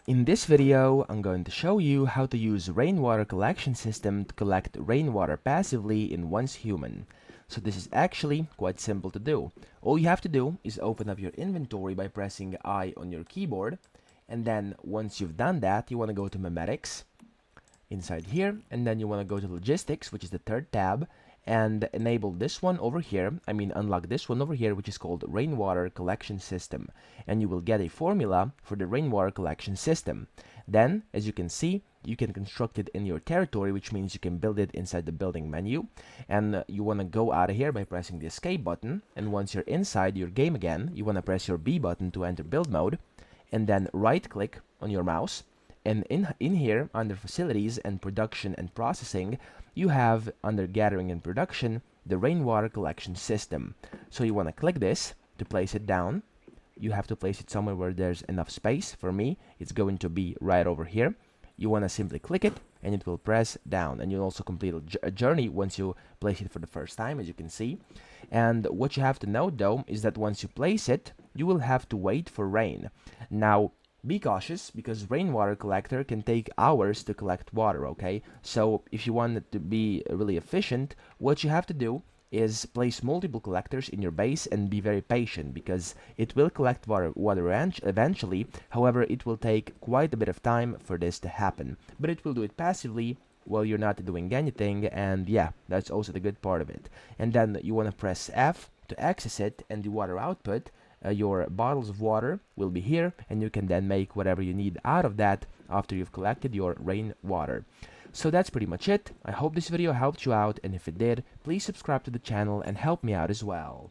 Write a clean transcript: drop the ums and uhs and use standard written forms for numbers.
In this video, I'm going to show you how to use rainwater collection system to collect rainwater passively in one's human. So this is actually quite simple to do. All you have to do is open up your inventory by pressing I on your keyboard, and then once you've done that, you want to go to Memetics inside here, and then you want to go to Logistics, which is the third tab, and enable this one over here, unlock this one over here, which is called Rainwater Collection System, and you will get a formula for the rainwater collection system. Then, as you can see, you can construct it in your territory, which means you can build it inside the building menu, and you want to go out of here by pressing the escape button, and once you're inside your game again, you want to press your B button to enter build mode, and then right click on your mouse, and in here, under Facilities and Production and Processing, you have, under Gathering and Production, the Rainwater Collection System. So you want to click this to place it down. You have to place it somewhere where there's enough space. For me, it's going to be right over here. You want to simply click it, and it will press down. And you'll also complete a journey once you place it for the first time, as you can see. And what you have to note, though, is that once you place it, you will have to wait for rain. Now, be cautious, because rainwater collector can take hours to collect water, okay? So if you want it to be really efficient, what you have to do is place multiple collectors in your base and be very patient, because it will collect water eventually. However, it will take quite a bit of time for this to happen, but it will do it passively while you're not doing anything, and yeah, that's also the good part of it. And then you want to press F to access it and the water output. Your bottles of water will be here, and you can then make whatever you need out of that after you've collected your rainwater. So that's pretty much it. I hope this video helped you out, and if it did, please subscribe to the channel and help me out as well.